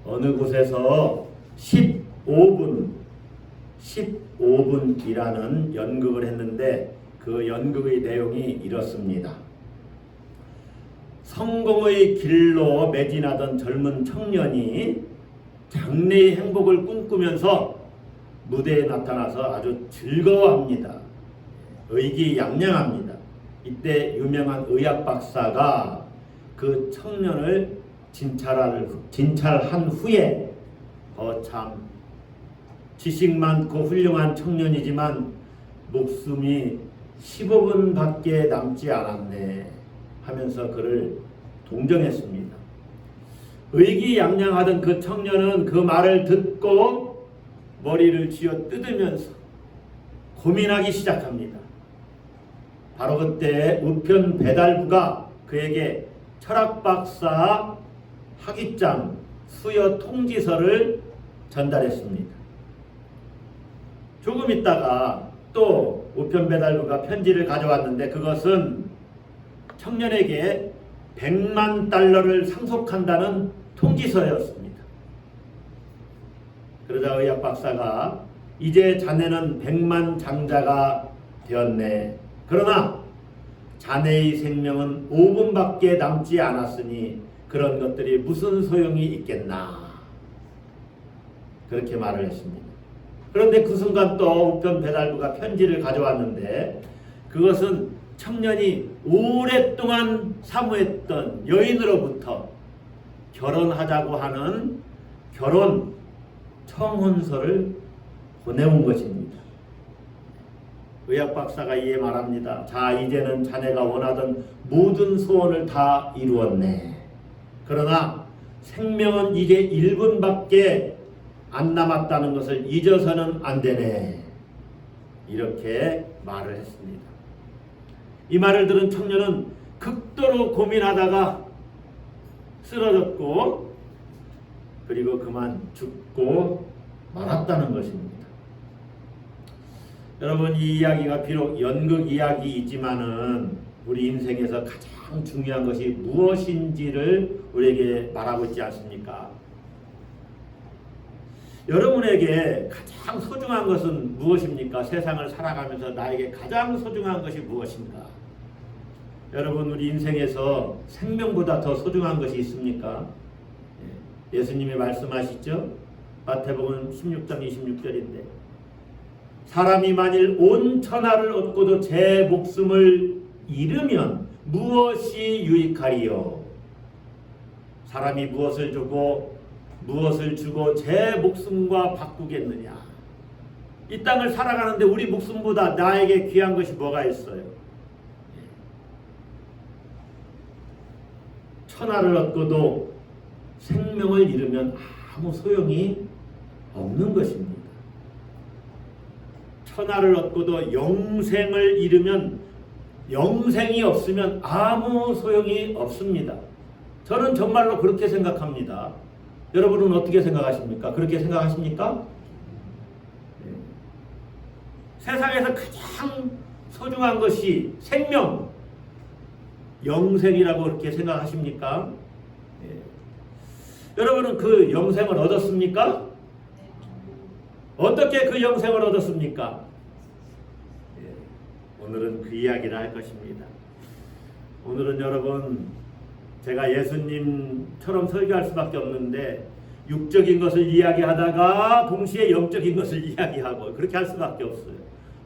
어느 곳에서 15분이라는 연극을 했는데 그 연극의 내용이 이렇습니다. 성공의 길로 매진하던 젊은 청년이 장래의 행복을 꿈꾸면서 무대에 나타나서 아주 즐거워합니다. 의기양양합니다. 이때 유명한 의학 박사가 그 청년을 진찰한 후에 참 지식 많고 훌륭한 청년이지만 목숨이 15분밖에 남지 않았네 하면서 그를 동정했습니다. 의기양양하던 그 청년은 그 말을 듣고 머리를 쥐어 뜯으면서 고민하기 시작합니다. 바로 그때 우편 배달부가 그에게 철학박사 학위장 수여 통지서를 전달했습니다. 조금 있다가 또 우편 배달부가 편지를 가져왔는데 그것은 청년에게 100만 달러를 상속한다는 통지서였습니다. 그러자 의학 박사가 이제 자네는 100만 장자가 되었네. 그러나 자네의 생명은 5분밖에 남지 않았으니 그런 것들이 무슨 소용이 있겠나. 그렇게 말을 했습니다. 그런데 그 순간 또 우편 배달부가 편지를 가져왔는데 그것은 청년이 오랫동안 사모했던 여인으로부터 결혼하자고 하는 결혼 청혼서를 보내온 것입니다. 의학 박사가 이에 말합니다. 자, 이제는 자네가 원하던 모든 소원을 다 이루었네. 그러나 생명은 이제 1분밖에 안 남았다는 것을 잊어서는 안 되네. 이렇게 말을 했습니다. 이 말을 들은 청년은 극도로 고민하다가 쓰러졌고 그리고 그만 죽고 말았다는 것입니다. 여러분, 이 이야기가 비록 연극 이야기이지만은 우리 인생에서 가장 중요한 것이 무엇인지를 우리에게 말하고 있지 않습니까? 여러분에게 가장 소중한 것은 무엇입니까? 세상을 살아가면서 나에게 가장 소중한 것이 무엇인가? 여러분, 우리 인생에서 생명보다 더 소중한 것이 있습니까? 예수님이 말씀하시죠? 마태복음 16장 26절인데 사람이 만일 온 천하를 얻고도 제 목숨을 잃으면 무엇이 유익하리요? 사람이 무엇을 주고 제 목숨과 바꾸겠느냐? 이 땅을 살아가는데 우리 목숨보다 나에게 귀한 것이 뭐가 있어요? 천하를 얻고도 생명을 잃으면 아무 소용이 없는 것입니다. 천하를 얻고도 영생을 잃으면 영생이 없으면 아무 소용이 없습니다. 저는 정말로 그렇게 생각합니다. 여러분은 어떻게 생각하십니까? 그렇게 생각하십니까? 세상에서 가장 소중한 것이 생명, 영생이라고 그렇게 생각하십니까? 여러분은 그 영생을 얻었습니까? 어떻게 그 영생을 얻었습니까? 오늘은 그 이야기를 할 것입니다. 오늘은 여러분, 제가 예수님처럼 설교할 수밖에 없는데 육적인 것을 이야기하다가 동시에 영적인 것을 이야기하고 그렇게 할 수밖에 없어요.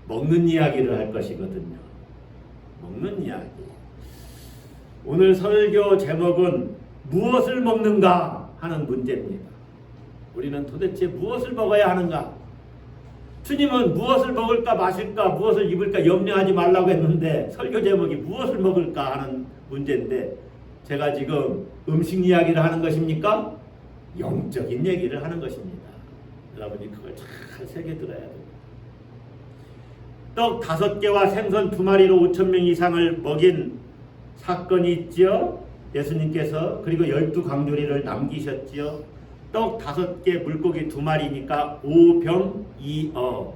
먹는 이야기를 할 것이거든요. 먹는 이야기. 오늘 설교 제목은 무엇을 먹는가 하는 문제입니다. 우리는 도대체 무엇을 먹어야 하는가? 주님은 무엇을 먹을까 마실까 무엇을 입을까 염려하지 말라고 했는데 설교 제목이 무엇을 먹을까 하는 문제인데 제가 지금 음식 이야기를 하는 것입니까? 영적인 얘기를 하는 것입니다. 여러분이 그걸 잘 새겨들어야 됩니다. 떡 5개와 생선 2마리로 5,000명 이상을 먹인 사건이 있죠. 예수님께서 그리고 12강조리를 남기셨지요. 떡 5개 물고기 2마리니까 5병2어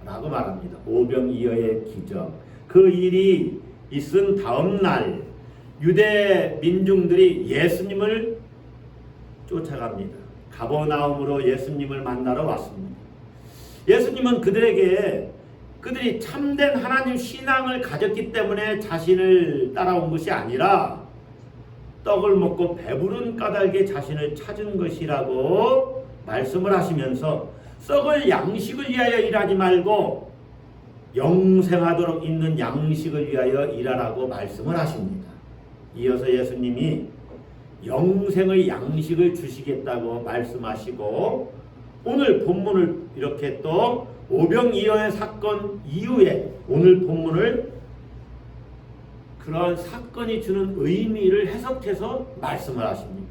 라고 말합니다. 5병2어의 기적. 그 일이 있은 다음 날 유대 민중들이 예수님을 쫓아갑니다. 가버나움으로 예수님을 만나러 왔습니다. 예수님은 그들이 참된 하나님 신앙을 가졌기 때문에 자신을 따라온 것이 아니라 떡을 먹고 배부른 까닭에 자신을 찾은 것이라고 말씀을 하시면서 썩을 양식을 위하여 일하지 말고 영생하도록 있는 양식을 위하여 일하라고 말씀을 하십니다. 이어서 예수님이 영생의 양식을 주시겠다고 말씀하시고 오늘 본문을 이렇게 또 오병이어의 사건 이후에 오늘 본문을 그러한 사건이 주는 의미를 해석해서 말씀을 하십니다.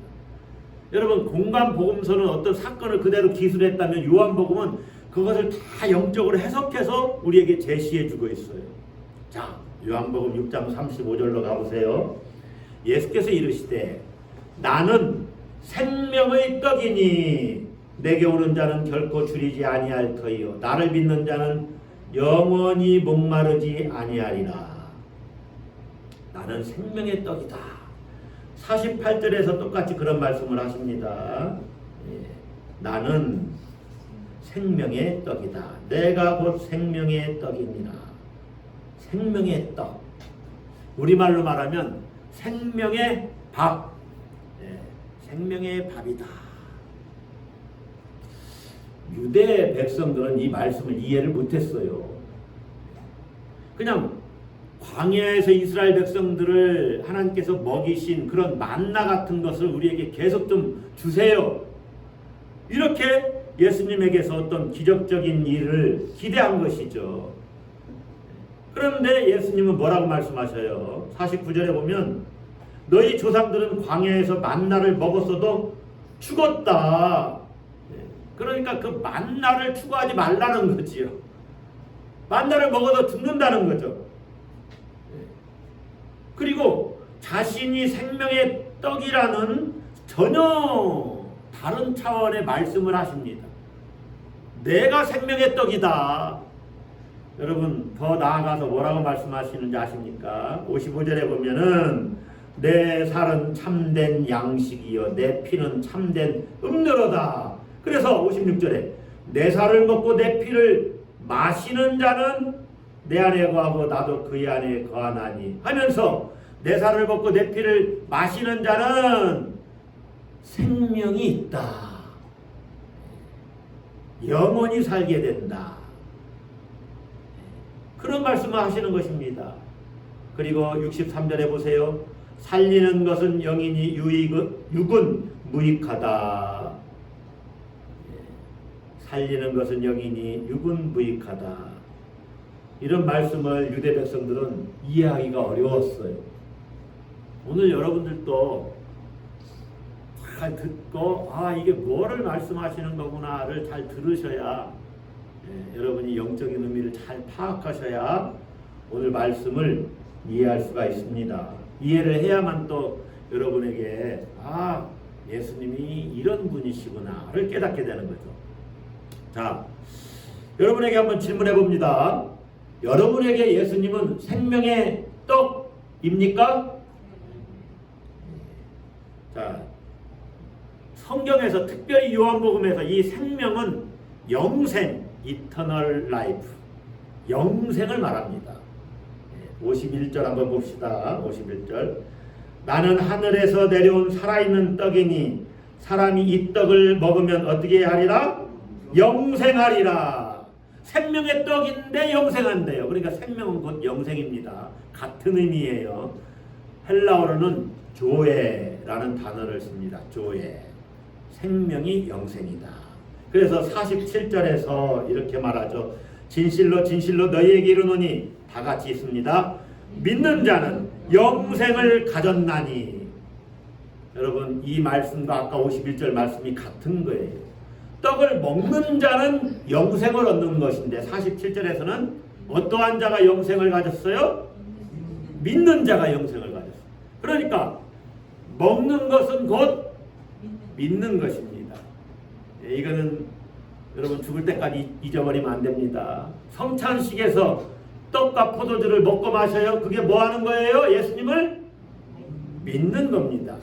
여러분, 공간복음서는 어떤 사건을 그대로 기술했다면 요한복음은 그것을 다 영적으로 해석해서 우리에게 제시해 주고 있어요. 자, 요한복음 6장 35절로 가보세요. 예수께서 이르시되 나는 생명의 떡이니 내게 오는 자는 결코 줄이지 아니할 터이요 나를 믿는 자는 영원히 목마르지 아니하리라. 나는 생명의 떡이다. 48절에서 똑같이 그런 말씀을 하십니다. 나는 생명의 떡이다. 내가 곧 생명의 떡이니라. 생명의 떡. 우리말로 말하면 생명의 밥. 생명의 밥이다. 유대 백성들은 이 말씀을 이해를 못했어요. 그냥 광야에서 이스라엘 백성들을 하나님께서 먹이신 그런 만나 같은 것을 우리에게 계속 좀 주세요. 이렇게 예수님에게서 어떤 기적적인 일을 기대한 것이죠. 그런데 예수님은 뭐라고 말씀하셔요? 49절에 보면 너희 조상들은 광야에서 만나를 먹었어도 죽었다. 그러니까 그 만나를 추구하지 말라는 거지요. 만나를 먹어도 죽는다는 거죠. 그리고 자신이 생명의 떡이라는 전혀 다른 차원의 말씀을 하십니다. 내가 생명의 떡이다. 여러분, 더 나아가서 뭐라고 말씀하시는지 아십니까? 55절에 보면은 내 살은 참된 양식이요 내 피는 참된 음료로다. 그래서 56절에 내 살을 먹고 내 피를 마시는 자는 내 안에 거하고 나도 그의 안에 거하나니 하면서 내 살을 먹고 내 피를 마시는 자는 생명이 있다. 영원히 살게 된다. 그런 말씀을 하시는 것입니다. 그리고 63절에 보세요. 살리는 것은 영이니 육은 무익하다. 살리는 것은 영이니 육은 무익하다. 이런 말씀을 유대 백성들은 이해하기가 어려웠어요. 오늘 여러분들도 잘 듣고 이게 뭐를 말씀하시는 거구나를 잘 들으셔야 여러분이 영적인 의미를 잘 파악하셔야 오늘 말씀을 이해할 수가 있습니다. 이해를 해야만 또 여러분에게 예수님이 이런 분이시구나를 깨닫게 되는 거죠. 자, 여러분에게 한번 질문해 봅니다. 여러분에게 예수님은 생명의 떡입니까? 자, 성경에서 특별히 요한복음에서 이 생명은 영생, eternal life, 영생을 말합니다. 51절 한번 봅시다. 51절. 나는 하늘에서 내려온 살아있는 떡이니 사람이 이 떡을 먹으면 어떻게 하리라? 영생하리라. 생명의 떡인데 영생한대요. 그러니까 생명은 곧 영생입니다. 같은 의미예요. 헬라어로는 조에라는 단어를 씁니다. 조에. 생명이 영생이다. 그래서 47절에서 이렇게 말하죠. 진실로 진실로 너희에게 이르노니 다 같이 있습니다. 믿는 자는 영생을 가졌나니. 여러분, 이 말씀과 아까 51절 말씀이 같은 거예요. 떡을 먹는 자는 영생을 얻는 것인데 47절에서는 어떠한 자가 영생을 가졌어요? 믿는 자가 영생을 가졌어요. 그러니까 먹는 것은 곧 믿는 것입니다. 이거는 여러분 죽을 때까지 잊어버리면 안 됩니다. 성찬식에서 떡과 포도주를 먹고 마셔요. 그게 뭐 하는 거예요? 예수님을 믿는 겁니다.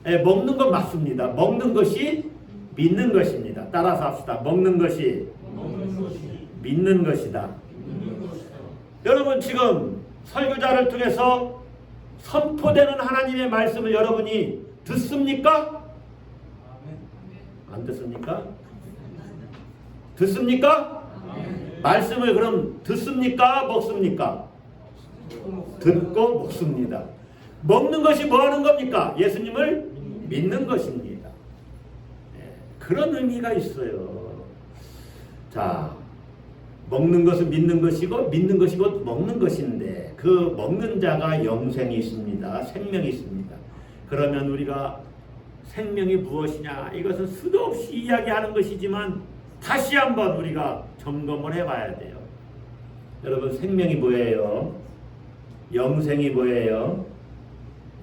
먹는 건 맞습니다. 먹는 것이 믿는 것입니다. 따라서 합시다. 먹는 것이 믿는 것이다. 여러분 지금 설교자를 통해서 선포되는 하나님의 말씀을 여러분이 듣습니까? 안 듣습니까? 듣습니까? 말씀을 그럼 듣습니까? 먹습니까? 듣고 먹습니다. 먹는 것이 뭐 하는 겁니까? 예수님을 믿는 것입니다. 그런 의미가 있어요. 자, 먹는 것은 믿는 것이고 믿는 것이 곧 먹는 것인데 그 먹는 자가 영생이 있습니다. 생명이 있습니다. 그러면 우리가 생명이 무엇이냐? 이것은 수도 없이 이야기하는 것이지만 다시 한번 우리가 점검을 해봐야 돼요. 여러분 생명이 뭐예요? 영생이 뭐예요?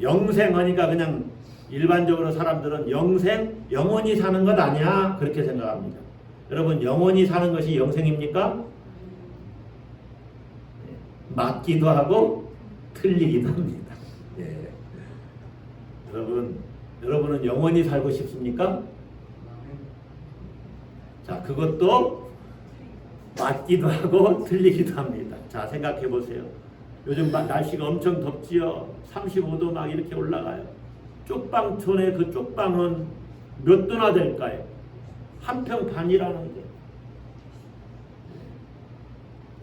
영생하니까 그냥 일반적으로 사람들은 영생, 영원히 사는 것 아니야? 그렇게 생각합니다. 여러분 영원히 사는 것이 영생입니까? 맞기도 하고 틀리기도 합니다. 예. 여러분은 영원히 살고 싶습니까? 자, 그것도 맞기도 하고 틀리기도 합니다. 자, 생각해 보세요. 요즘 날씨가 엄청 덥지요. 35도 막 이렇게 올라가요. 쪽방촌의 그 쪽방은 몇 도나 될까요? 한 평 반이라는데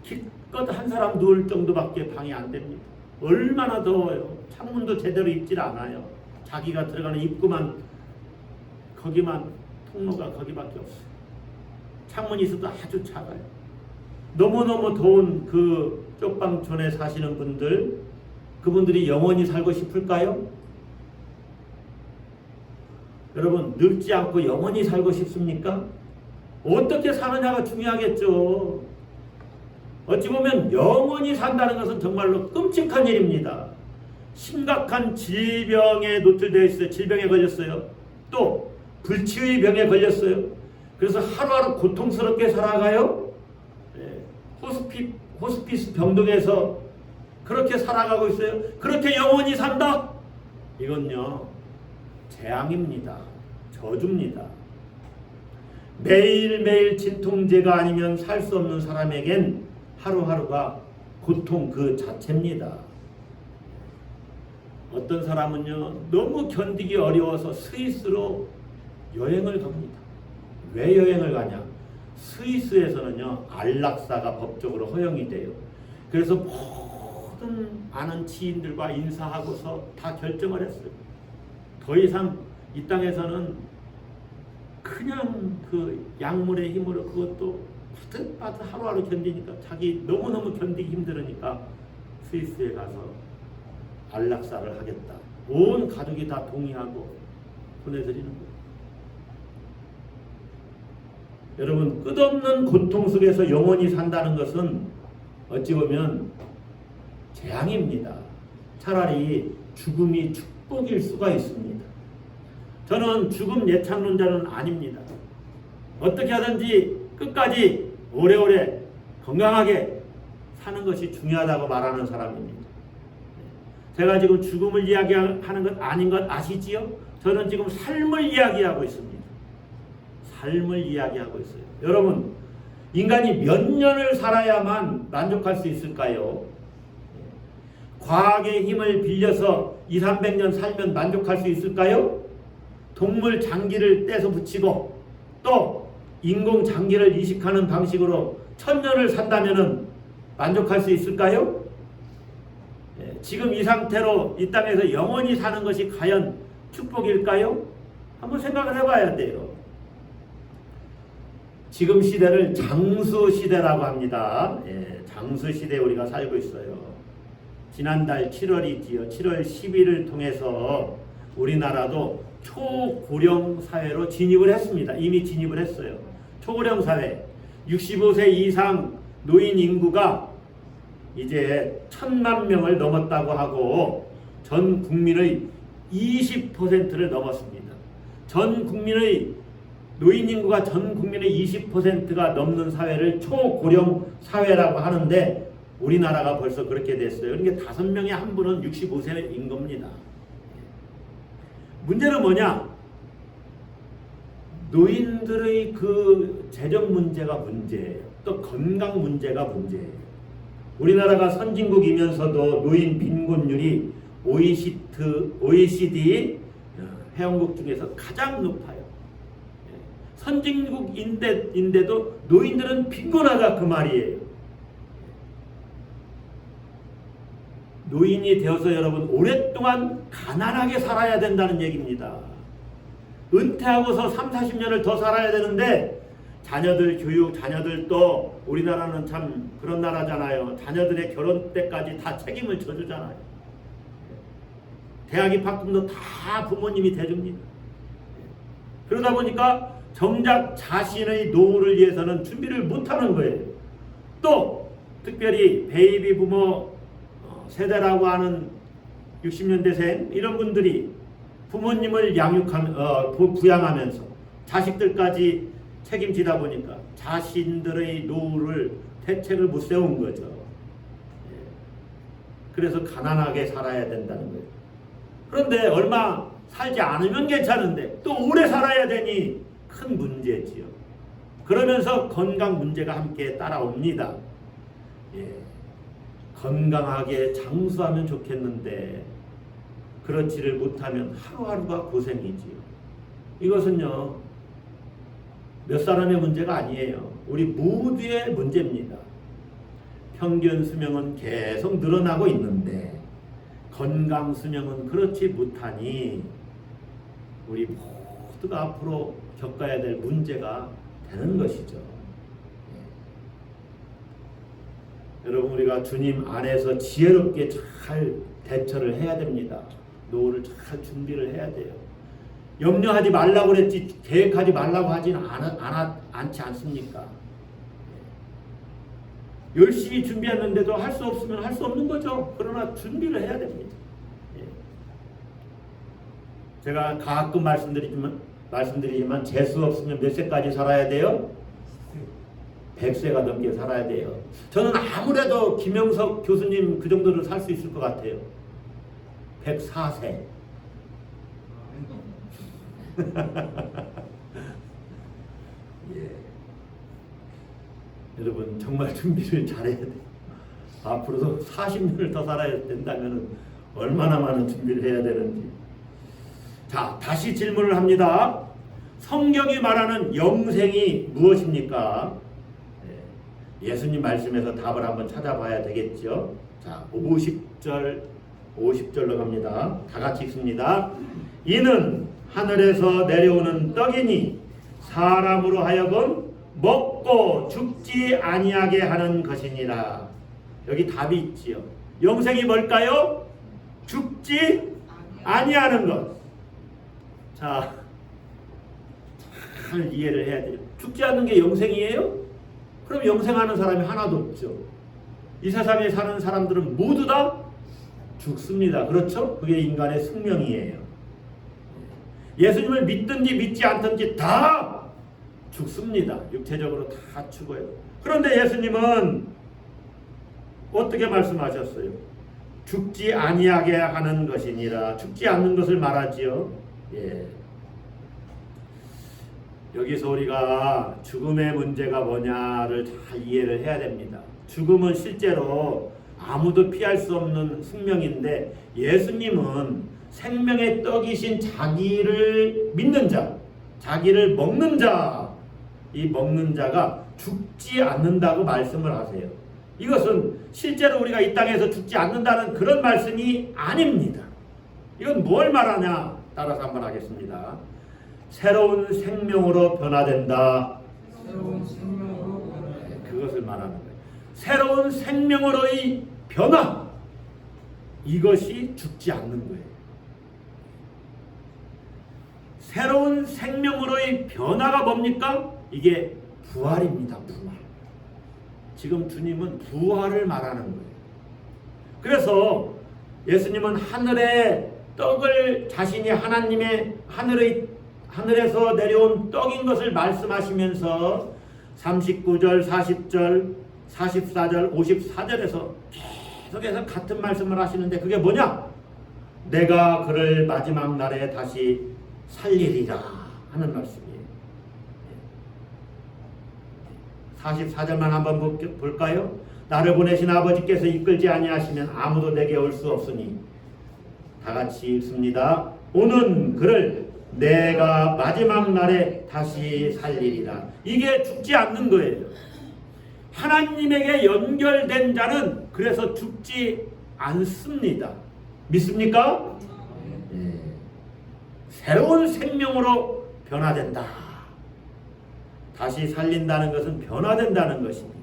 기껏 한 사람 누울 정도밖에 방이 안 됩니다. 얼마나 더워요. 창문도 제대로 입질 않아요. 자기가 들어가는 입구만 거기만 통로가 거기밖에 없어요. 창문이 있어도 아주 작아요. 너무너무 더운 그 쪽방촌에 사시는 분들, 그분들이 영원히 살고 싶을까요? 여러분 늙지 않고 영원히 살고 싶습니까? 어떻게 사느냐가 중요하겠죠. 어찌 보면 영원히 산다는 것은 정말로 끔찍한 일입니다. 심각한 질병에 노출되어 있어요. 질병에 걸렸어요. 또 불치의 병에 걸렸어요. 그래서 하루하루 고통스럽게 살아가요. 호스피스 병동에서 그렇게 살아가고 있어요. 그렇게 영원히 산다? 이건요 재앙입니다. 저주입니다. 매일매일 진통제가 아니면 살 수 없는 사람에겐 하루하루가 고통 그 자체입니다. 어떤 사람은요 너무 견디기 어려워서 스위스로 여행을 갑니다. 왜 여행을 가냐? 스위스에서는요 안락사가 법적으로 허용이 돼요. 그래서 모든 아는 지인들과 인사하고서 다 결정을 했어요. 더 이상 이 땅에서는 그냥 그 약물의 힘으로 그것도 바득바득 하루하루 견디니까 자기 너무너무 견디기 힘들으니까 스위스에 가서 안락사를 하겠다. 온 가족이 다 동의하고 보내드리는 거예요. 여러분 끝없는 고통 속에서 영원히 산다는 것은 어찌 보면 재앙입니다. 차라리 죽음이 축복일 수가 있습니다. 저는 죽음 예찬론자는 아닙니다. 어떻게 하든지 끝까지 오래오래 건강하게 사는 것이 중요하다고 말하는 사람입니다. 제가 지금 죽음을 이야기하는 것 아닌 것 아시지요? 저는 지금 삶을 이야기하고 있습니다. 삶을 이야기하고 있어요. 여러분, 인간이 몇 년을 살아야만 만족할 수 있을까요? 과학의 힘을 빌려서 200~300년 살면 만족할 수 있을까요? 동물 장기를 떼서 붙이고 또 인공 장기를 이식하는 방식으로 1000년을 산다면 만족할 수 있을까요? 지금 이 상태로 이 땅에서 영원히 사는 것이 과연 축복일까요? 한번 생각을 해봐야 돼요. 지금 시대를 장수 시대라고 합니다. 장수 시대에 우리가 살고 있어요. 지난달 7월이지요. 7월 10일을 통해서 우리나라도 초고령 사회로 진입을 했습니다. 이미 진입을 했어요. 초고령 사회, 65세 이상 노인 인구가 이제 1000만 명을 넘었다고 하고 전 국민의 20%를 넘었습니다. 전 국민의 노인 인구가 전 국민의 20%가 넘는 사회를 초고령 사회라고 하는데 우리나라가 벌써 그렇게 됐어요. 그러니까 5명에 한 분은 65세인 겁니다. 문제는 뭐냐? 노인들의 그 재정 문제가 문제예요. 또 건강 문제가 문제예요. 우리나라가 선진국이면서도 노인 빈곤율이 OECD 회원국 중에서 가장 높아요. 선진국인데도 노인들은 빈곤하다 그 말이에요. 노인이 되어서 여러분 오랫동안 가난하게 살아야 된다는 얘기입니다. 은퇴하고서 3, 40년을 더 살아야 되는데 자녀들 교육, 자녀들 또 우리나라는 참 그런 나라잖아요. 자녀들의 결혼 때까지 다 책임을 져주잖아요. 대학 입학금도 다 부모님이 대줍니다. 그러다 보니까 정작 자신의 노후를 위해서는 준비를 못하는 거예요. 또 특별히 베이비 부모 세대라고 하는 60년대생 이런 분들이 부모님을 부양하면서 자식들까지 책임지다 보니까 자신들의 노후를 대책을 못 세운 거죠. 그래서 가난하게 살아야 된다는 거예요. 그런데 얼마 살지 않으면 괜찮은데 또 오래 살아야 되니 큰 문제지요. 그러면서 건강 문제가 함께 따라옵니다. 건강하게 장수하면 좋겠는데 그렇지를 못하면 하루하루가 고생이지요. 이것은요 몇 사람의 문제가 아니에요. 우리 모두의 문제입니다. 평균 수명은 계속 늘어나고 있는데 건강 수명은 그렇지 못하니 우리 모두가 앞으로 겪어야 될 문제가 되는 것이죠. 여러분 우리가 주님 안에서 지혜롭게 잘 대처를 해야 됩니다. 노후를 잘 준비를 해야 돼요. 염려하지 말라고 그랬지 계획하지 말라고 하지는 않지 않습니까? 열심히 준비했는데도 할 수 없으면 할 수 없는 거죠. 그러나 준비를 해야 됩니다. 제가 가끔 말씀드리지만 재수 없으면 몇 세까지 살아야 돼요? 100세가 넘게 살아야 돼요. 저는 아무래도 김영석 교수님 그 정도는 살 수 있을 것 같아요. 104세. 예. 여러분 정말 준비를 잘해야 돼요. 앞으로도 40년을 더 살아야 된다면 얼마나 많은 준비를 해야 되는지. 자, 다시 질문을 합니다. 성경이 말하는 영생이 무엇입니까? 예수님 말씀에서 답을 한번 찾아봐야 되겠죠. 자, 50절로 갑니다. 다 같이 읽습니다. 이는 하늘에서 내려오는 떡이니 사람으로 하여금 먹고 죽지 아니하게 하는 것이니라. 여기 답이 있지요. 영생이 뭘까요? 죽지 아니하는 것. 자, 잘 이해를 해야 돼요. 죽지 않는 게 영생이에요? 그럼 영생하는 사람이 하나도 없죠. 이 세상에 사는 사람들은 모두 다 죽습니다. 그렇죠? 그게 인간의 숙명이에요. 예수님을 믿든지 믿지 않든지 다 죽습니다. 육체적으로 다 죽어요. 그런데 예수님은 어떻게 말씀하셨어요? 죽지 아니하게 하는 것이니라. 죽지 않는 것을 말하지요. 예. 여기서 우리가 죽음의 문제가 뭐냐를 잘 이해를 해야 됩니다. 죽음은 실제로 아무도 피할 수 없는 숙명인데 예수님은 생명의 떡이신 자기를 믿는 자, 자기를 먹는 자, 이 먹는 자가 죽지 않는다고 말씀을 하세요. 이것은 실제로 우리가 이 땅에서 죽지 않는다는 그런 말씀이 아닙니다. 이건 뭘 말하냐? 따라서 한번 하겠습니다. 새로운 생명으로 변화된다. 새로운 생명으로 변화된다. 그것을 말하는 거예요. 새로운 생명으로의 변화. 이것이 죽지 않는 거예요. 새로운 생명으로의 변화가 뭡니까? 이게 부활입니다. 부활. 지금 주님은 부활을 말하는 거예요. 그래서 예수님은 하늘의 떡을 자신이 하나님의 하늘에서 내려온 떡인 것을 말씀하시면서 39절, 40절, 44절, 54절에서 계속해서 같은 말씀을 하시는데 그게 뭐냐? 내가 그를 마지막 날에 다시 살리리라 하는 말씀이에요. 44절만 한번 볼까요? 나를 보내신 아버지께서 이끌지 아니하시면 아무도 내게 올 수 없으니. 다 같이 읽습니다. 오는 그를 내가 마지막 날에 다시 살리리라. 이게 죽지 않는 거예요. 하나님에게 연결된 자는 그래서 죽지 않습니다. 믿습니까? 네. 새로운 생명으로 변화된다. 다시 살린다는 것은 변화된다는 것입니다.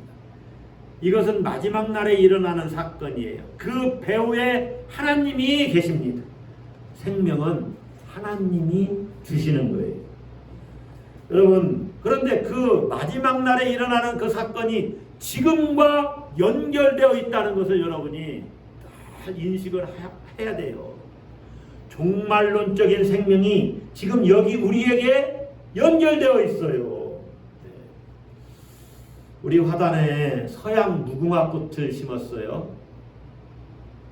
이것은 마지막 날에 일어나는 사건이에요. 그 배후에 하나님이 계십니다. 생명은 하나님이 주시는 거예요. 여러분, 그런데 그 마지막 날에 일어나는 그 사건이 지금과 연결되어 있다는 것을 여러분이 잘 인식을 해야 돼요. 종말론적인 생명이 지금 여기 우리에게 연결되어 있어요. 우리 화단에 서양 무궁화꽃을 심었어요.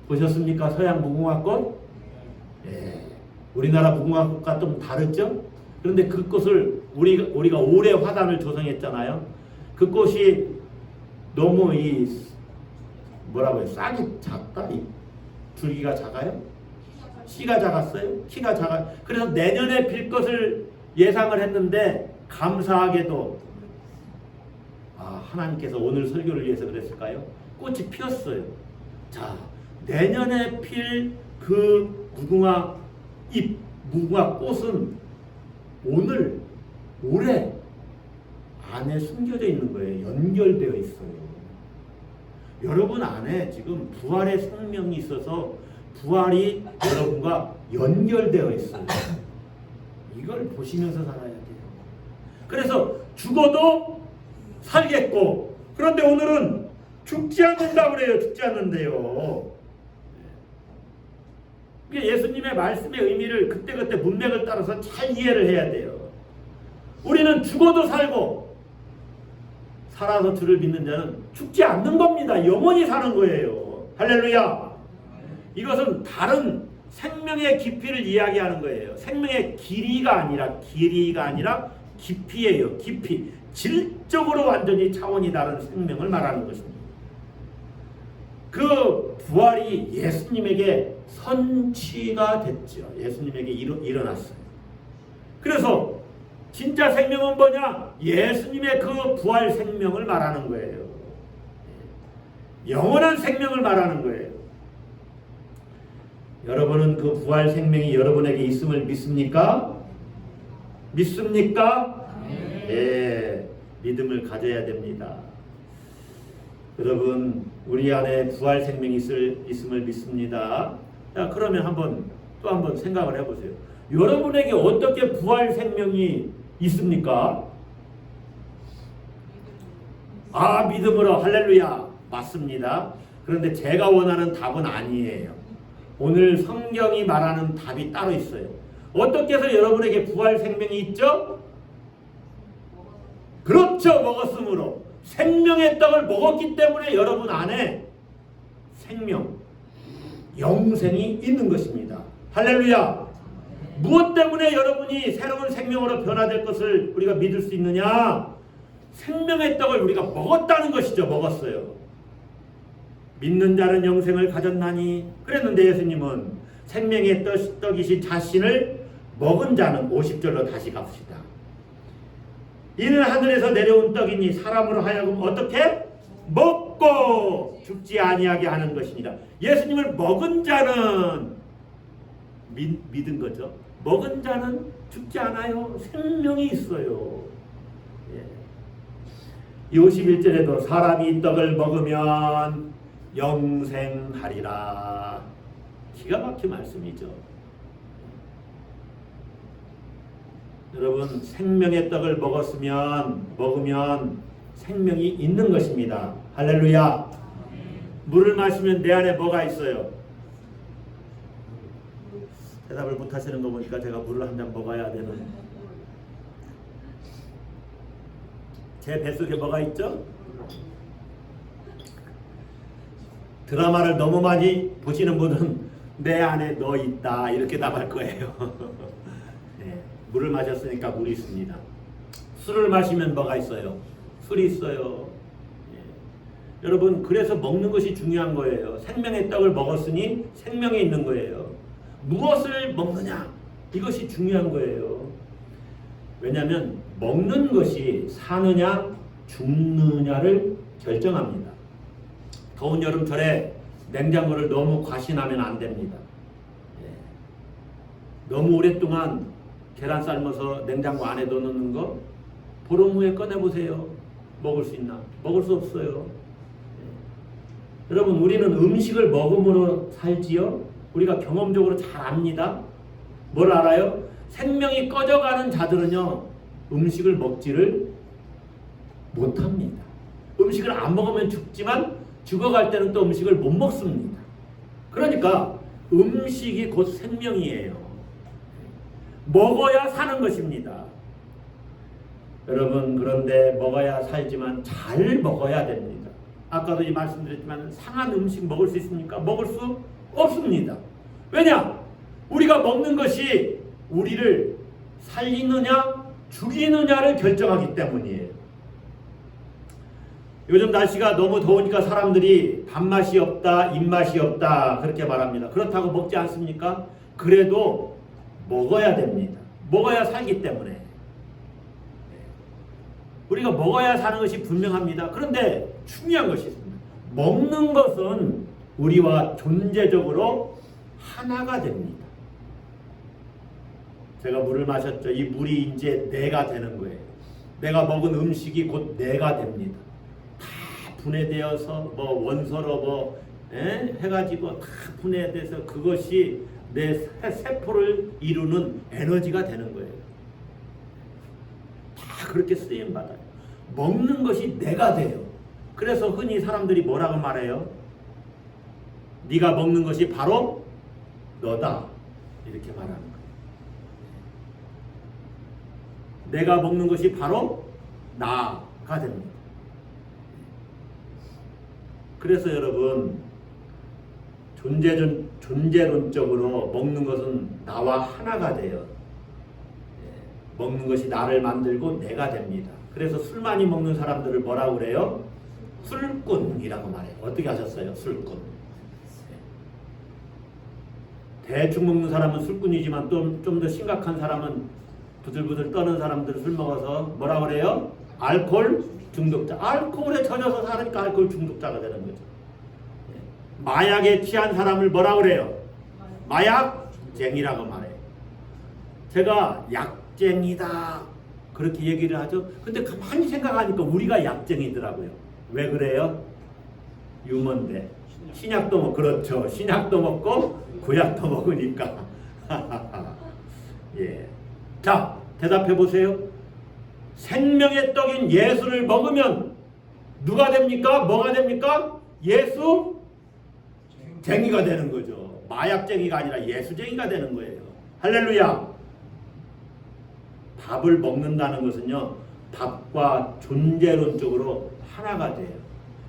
보셨습니까? 서양 무궁화꽃? 예. 우리나라 무궁화꽃과 좀 다르죠? 그런데 그 꽃을 우리가 올해 화단을 조성했잖아요. 그 꽃이 너무 싹이 작다? 줄기가 작아요? 씨가 작았어요? 키가 작아요? 그래서 내년에 필 것을 예상을 했는데 감사하게도 하나님께서 오늘 설교를 위해서 그랬을까요? 꽃이 피었어요. 자, 내년에 필 그 무궁화 꽃은 올해 안에 숨겨져 있는 거예요. 연결되어 있어요. 여러분 안에 지금 부활의 생명이 있어서 부활이 여러분과 연결되어 있어요. 이걸 보시면서 살아야 돼요. 그래서 죽어도 살겠고, 그런데 오늘은 죽지 않는다 그래요. 죽지 않는데요. 예수님의 말씀의 의미를 그때그때 문맥을 따라서 잘 이해를 해야 돼요. 우리는 죽어도 살고 살아서 주를 믿는 자는 죽지 않는 겁니다. 영원히 사는 거예요. 할렐루야. 이것은 다른 생명의 깊이를 이야기하는 거예요. 생명의 길이가 아니라 깊이예요. 깊이. 질적으로 완전히 차원이 다른 생명을 말하는 것입니다. 그 부활이 예수님에게 선취가 됐죠. 예수님에게 일어났어요. 그래서 진짜 생명은 뭐냐? 예수님의 그 부활 생명을 말하는 거예요. 영원한 생명을 말하는 거예요. 여러분은 그 부활 생명이 여러분에게 있음을 믿습니까? 믿습니까? 네, 믿음을 가져야 됩니다. 여러분, 우리 안에 부활 생명이 있음을 믿습니다. 자, 그러면 또 한번 생각을 해보세요. 여러분에게 어떻게 부활 생명이 있습니까? 믿음으로. 할렐루야. 맞습니다. 그런데 제가 원하는 답은 아니에요. 오늘 성경이 말하는 답이 따로 있어요. 어떻게 해서 여러분에게 부활 생명이 있죠? 그렇죠. 먹었으므로. 생명의 떡을 먹었기 때문에 여러분 안에 생명, 영생이 있는 것입니다. 할렐루야. 무엇 때문에 여러분이 새로운 생명으로 변화될 것을 우리가 믿을 수 있느냐? 생명의 떡을 우리가 먹었다는 것이죠. 먹었어요. 믿는 자는 영생을 가졌나니 그랬는데 예수님은 생명의 떡이신 자신을 먹은 자는 50절로 다시 갑시다. 이는 하늘에서 내려온 떡이니 사람으로 하여금 어떻게? 먹고 죽지 아니하게 하는 것이니라. 예수님을 먹은 자는 믿은 거죠. 먹은 자는 죽지 않아요. 생명이 있어요. 예. 51절에도 사람이 이 떡을 먹으면 영생하리라. 기가 막힌 말씀이죠. 여러분, 생명의 떡을 먹으면 생명이 있는 것입니다. 할렐루야. 물을 마시면 내 안에 뭐가 있어요? 대답을 못 하시는 거 보니까 제가 물을 한 잔 먹어야 되는. 제 뱃속에 뭐가 있죠? 드라마를 너무 많이 보시는 분은 내 안에 너 있다 이렇게 답할 거예요. 네, 물을 마셨으니까 물이 있습니다. 술을 마시면 뭐가 있어요? 술이 있어요. 예. 여러분, 그래서 먹는 것이 중요한 거예요. 생명의 떡을 먹었으니 생명이 있는 거예요. 무엇을 먹느냐, 이것이 중요한 거예요. 왜냐하면 먹는 것이 사느냐 죽느냐를 결정합니다. 더운 여름철에 냉장고를 너무 과신하면 안 됩니다. 예. 너무 오랫동안 계란 삶아서 냉장고 안에 넣어놓는 거 보름 후에 꺼내보세요. 먹을 수 있나? 먹을 수 없어요. 예. 여러분, 우리는 음식을 먹음으로 살지요. 우리가 경험적으로 잘 압니다. 뭘 알아요? 생명이 꺼져가는 자들은요, 음식을 먹지를 못합니다. 음식을 안 먹으면 죽지만 죽어갈 때는 또 음식을 못 먹습니다. 그러니까 음식이 곧 생명이에요. 먹어야 사는 것입니다. 여러분, 그런데 먹어야 살지만 잘 먹어야 됩니다. 아까도 말씀드렸지만 상한 음식 먹을 수 있습니까? 먹을 수 없습니다. 왜냐? 우리가 먹는 것이 우리를 살리느냐 죽이느냐를 결정하기 때문이에요. 요즘 날씨가 너무 더우니까 사람들이 밥맛이 없다, 입맛이 없다 그렇게 말합니다. 그렇다고 먹지 않습니까? 그래도 먹어야 됩니다. 먹어야 살기 때문에. 우리가 먹어야 사는 것이 분명합니다. 그런데 중요한 것이 있습니다. 먹는 것은 우리와 존재적으로 하나가 됩니다. 제가 물을 마셨죠. 이 물이 이제 내가 되는 거예요. 내가 먹은 음식이 곧 내가 됩니다. 다 분해되어서 원소로 해가지고 다 분해돼서 그것이 내 세포를 이루는 에너지가 되는 거예요. 다 그렇게 쓰임 받아요. 먹는 것이 내가 돼요. 그래서 흔히 사람들이 뭐라고 말해요? 네가 먹는 것이 바로 너다, 이렇게 말하는 거예요. 내가 먹는 것이 바로 나가 됩니다. 그래서 여러분, 존재론적으로 먹는 것은 나와 하나가 돼요. 먹는 것이 나를 만들고 내가 됩니다. 그래서 술 많이 먹는 사람들을 뭐라고 그래요? 술꾼이라고 말해요. 어떻게 하셨어요? 술꾼. 대충 먹는 사람은 술꾼이지만 좀 더 심각한 사람은 부들부들 떠는 사람들 술 먹어서 뭐라고 그래요? 알코올 중독자. 알코올에 젖어서 살으니까 알코올 중독자가 되는 거죠. 마약에 취한 사람을 뭐라고 그래요? 마약쟁이라고 말해요. 제가 약쟁이다 그렇게 얘기를 하죠. 근데 가만히 생각하니까 우리가 약쟁이더라고요. 왜 그래요? 유머인데 신약도 먹고, 그렇죠. 신약도 먹고 구약도 먹으니까. 예. 자, 대답해 보세요. 생명의 떡인 예수를 먹으면 누가 됩니까? 뭐가 됩니까? 예수 쟁이가 되는 거죠. 마약쟁이가 아니라 예수쟁이가 되는 거예요. 할렐루야. 밥을 먹는다는 것은요, 밥과 존재론적으로 하나가 돼요.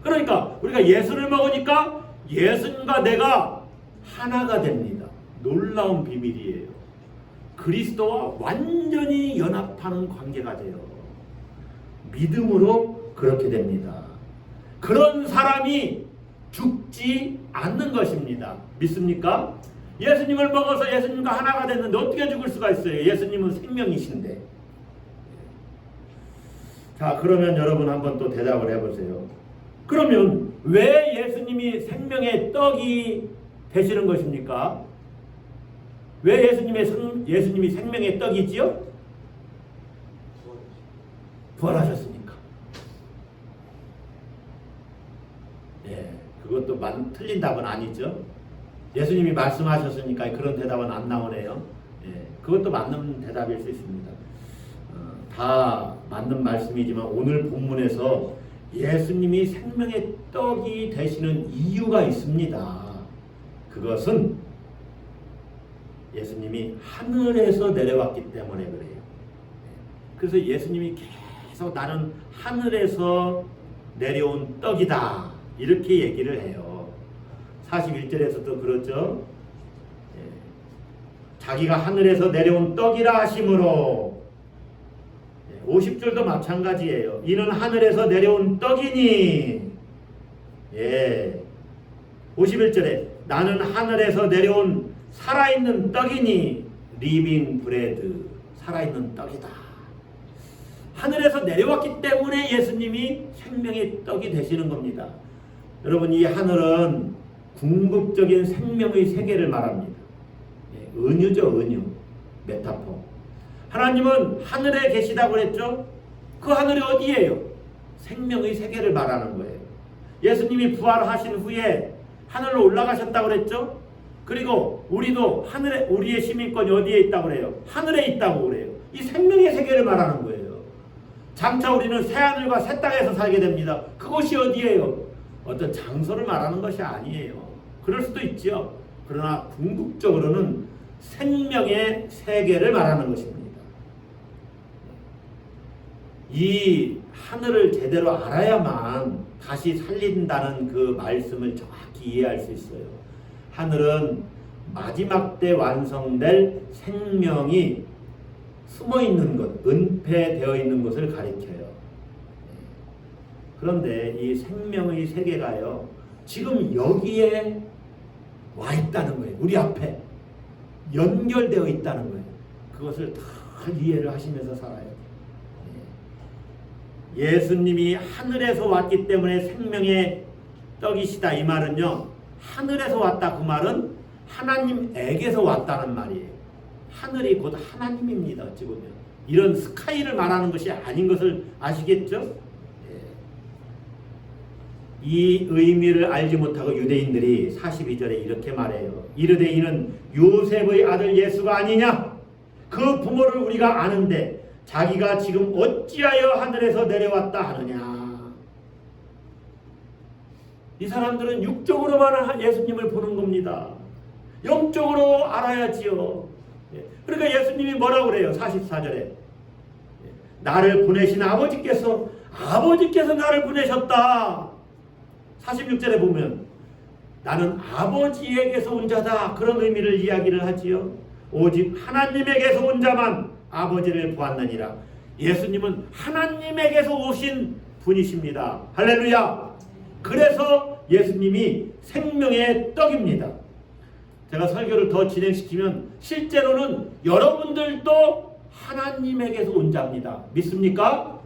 그러니까 우리가 예수를 먹으니까 예수님과 내가 하나가 됩니다. 놀라운 비밀이에요. 그리스도와 완전히 연합하는 관계가 돼요. 믿음으로 그렇게 됩니다. 그런 사람이 죽지 않는 것입니다. 믿습니까? 예수님을 먹어서 예수님과 하나가 됐는데 어떻게 죽을 수가 있어요? 예수님은 생명이신데. 자, 그러면 여러분 한번 또 대답을 해보세요. 그러면 왜 예수님이 생명의 떡이 되시는 것입니까? 왜 예수님이 생명의 떡이지요? 부활하셨으니까. 예, 그것도 틀린 답은 아니죠. 예수님이 말씀하셨으니까 그런 대답은 안 나오네요. 예, 그것도 맞는 대답일 수 있습니다. 다 맞는 말씀이지만 오늘 본문에서 예수님이 생명의 떡이 되시는 이유가 있습니다. 그것은 예수님이 하늘에서 내려왔기 때문에 그래요. 그래서 예수님이 계속 나는 하늘에서 내려온 떡이다 이렇게 얘기를 해요. 41절에서도 그렇죠. 자기가 하늘에서 내려온 떡이라 하심으로 50절도 마찬가지예요. 이는 하늘에서 내려온 떡이니. 예. 51절에 나는 하늘에서 내려온 살아있는 떡이니 리빙 브레드. 살아있는 떡이다. 하늘에서 내려왔기 때문에 예수님이 생명의 떡이 되시는 겁니다. 여러분, 이 하늘은 궁극적인 생명의 세계를 말합니다. 예, 은유죠, 은유. 메타포. 하나님은 하늘에 계시다고 그랬죠? 그 하늘이 어디예요? 생명의 세계를 말하는 거예요. 예수님이 부활하신 후에 하늘로 올라가셨다고 그랬죠? 그리고 우리도 하늘에, 우리의 시민권이 어디에 있다고 그래요? 하늘에 있다고 그래요. 이 생명의 세계를 말하는 거예요. 장차 우리는 새하늘과 새 땅에서 살게 됩니다. 그것이 어디예요? 어떤 장소를 말하는 것이 아니에요. 그럴 수도 있죠. 그러나 궁극적으로는 생명의 세계를 말하는 것입니다. 이 하늘을 제대로 알아야만 다시 살린다는 그 말씀을 정확히 이해할 수 있어요. 하늘은 마지막 때 완성될 생명이 숨어 있는 것, 은폐되어 있는 것을 가리켜요. 그런데 이 생명의 세계가요, 지금 여기에 와 있다는 거예요. 우리 앞에 연결되어 있다는 거예요. 그것을 다 이해를 하시면서 살아요. 예수님이 하늘에서 왔기 때문에 생명의 떡이시다. 이 말은요, 하늘에서 왔다. 그 말은 하나님에게서 왔다는 말이에요. 하늘이 곧 하나님입니다. 어찌 보면 이런 스카이를 말하는 것이 아닌 것을 아시겠죠? 이 의미를 알지 못하고 유대인들이 42절에 이렇게 말해요. 이르되 이는 요셉의 아들 예수가 아니냐? 그 부모를 우리가 아는데 자기가 지금 어찌하여 하늘에서 내려왔다 하느냐? 이 사람들은 육적으로만 예수님을 보는 겁니다. 영적으로 알아야지요. 그러니까 예수님이 뭐라고 그래요? 44절에 나를 보내신 아버지께서 나를 보내셨다. 46절에 보면 나는 아버지에게서 온 자다. 그런 의미를 이야기를 하지요. 오직 하나님에게서 온 자만 아버지를 보았느니라. 예수님은 하나님에게서 오신 분이십니다. 할렐루야. 그래서 예수님이 생명의 떡입니다. 제가 설교를 더 진행시키면 실제로는 여러분들도 하나님에게서 온 자입니다. 믿습니까?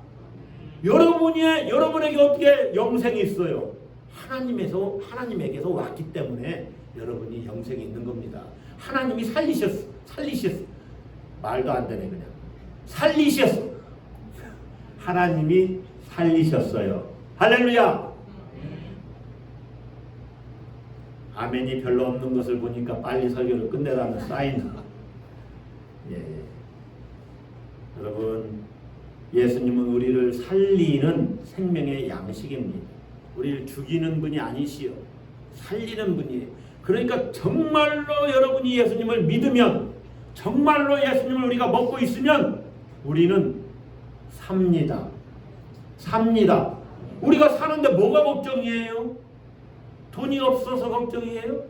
여러분에게 어떻게 영생이 있어요? 하나님에게서 왔기 때문에 여러분이 영생이 있는 겁니다. 하나님이 살리셨어. 말도 안 되네 그냥. 살리셨어. 하나님이 살리셨어요. 할렐루야. 아멘이 별로 없는 것을 보니까 빨리 설교를 끝내라는 사인. 예. 여러분, 예수님은 우리를 살리는 생명의 양식입니다. 우리를 죽이는 분이 아니시요, 살리는 분이에요. 그러니까 정말로 여러분이 예수님을 믿으면, 정말로 예수님을 우리가 먹고 있으면 우리는 삽니다. 우리가 사는데 뭐가 걱정이에요? 돈이 없어서 걱정이에요?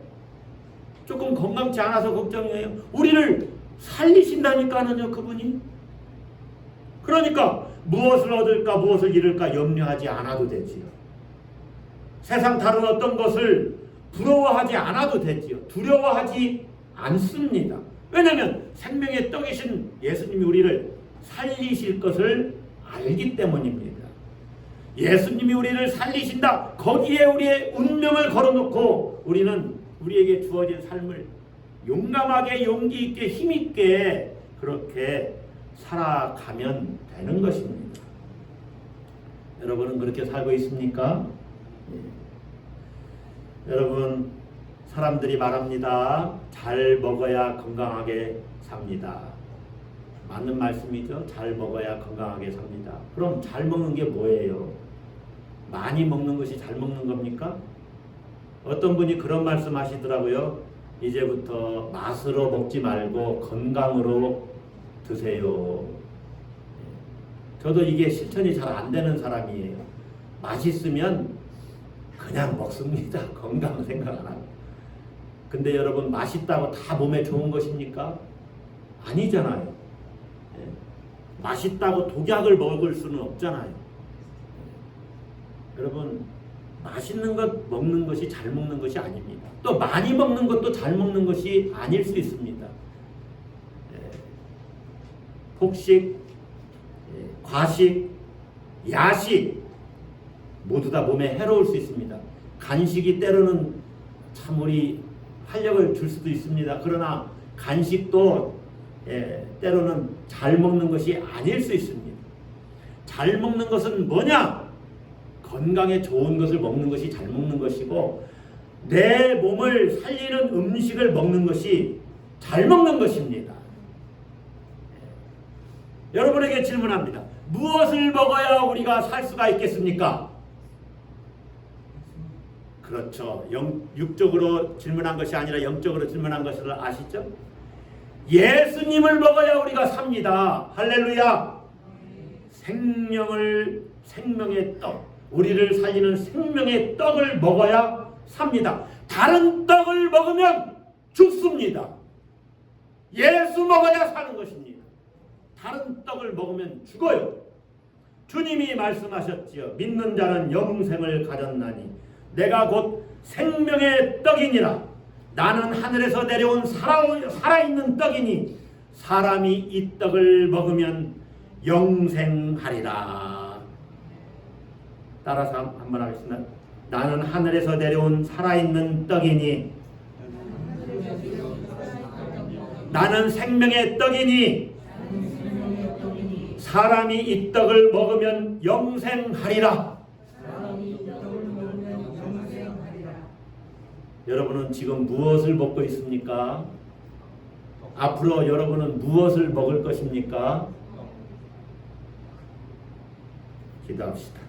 조금 건강치 않아서 걱정이에요? 우리를 살리신다니까는요, 그분이. 그러니까 무엇을 얻을까 무엇을 잃을까 염려하지 않아도 되지요. 세상 다른 어떤 것을 부러워하지 않아도 되지요. 두려워하지 않습니다. 왜냐하면 생명의 떡이신 예수님이 우리를 살리실 것을 알기 때문입니다. 예수님이 우리를 살리신다. 거기에 우리의 운명을 걸어놓고 우리는 우리에게 주어진 삶을 용감하게, 용기 있게, 힘 있게 그렇게 살아가면 되는 것입니다. 여러분은 그렇게 살고 있습니까? 여러분, 사람들이 말합니다. 잘 먹어야 건강하게 삽니다. 맞는 말씀이죠. 잘 먹어야 건강하게 삽니다. 그럼 잘 먹는 게 뭐예요? 많이 먹는 것이 잘 먹는 겁니까? 어떤 분이 그런 말씀 하시더라고요. 이제부터 맛으로 먹지 말고 건강으로 드세요. 저도 이게 실천이 잘 안 되는 사람이에요. 맛있으면 그냥 먹습니다. 건강 생각 안 하고. 근데 여러분, 맛있다고 다 몸에 좋은 것입니까? 아니잖아요. 맛있다고 독약을 먹을 수는 없잖아요. 여러분, 맛있는 것 먹는 것이 잘 먹는 것이 아닙니다. 또 많이 먹는 것도 잘 먹는 것이 아닐 수 있습니다. 폭식, 과식, 야식 모두 다 몸에 해로울 수 있습니다. 간식이 때로는 참 우리 활력을 줄 수도 있습니다. 그러나 간식도 때로는 잘 먹는 것이 아닐 수 있습니다. 잘 먹는 것은 뭐냐? 건강에 좋은 것을 먹는 것이 잘 먹는 것이고, 내 몸을 살리는 음식을 먹는 것이 잘 먹는 것입니다. 여러분에게 질문합니다. 무엇을 먹어야 우리가 살 수가 있겠습니까? 그렇죠. 육적으로 질문한 것이 아니라 영적으로 질문한 것을 아시죠? 예수님을 먹어야 우리가 삽니다. 할렐루야. 생명의 떡, 우리를 살리는 생명의 떡을 먹어야 삽니다. 다른 떡을 먹으면 죽습니다. 예수 먹어야 사는 것입니다. 다른 떡을 먹으면 죽어요. 주님이 말씀하셨지요. 믿는 자는 영생을 가졌나니 내가 곧 생명의 떡이니라. 나는 하늘에서 내려온 살아있는 떡이니 사람이 이 떡을 먹으면 영생하리라. 따라서 한번 하겠습니다. 나는 하늘에서 내려온 살아있는 떡이니, 나는 생명의 떡이니 사람이 이 떡을 먹으면 영생하리라. 여러분은 지금 무엇을 먹고 있습니까? 앞으로 여러분은 무엇을 먹을 것입니까? 기도합시다.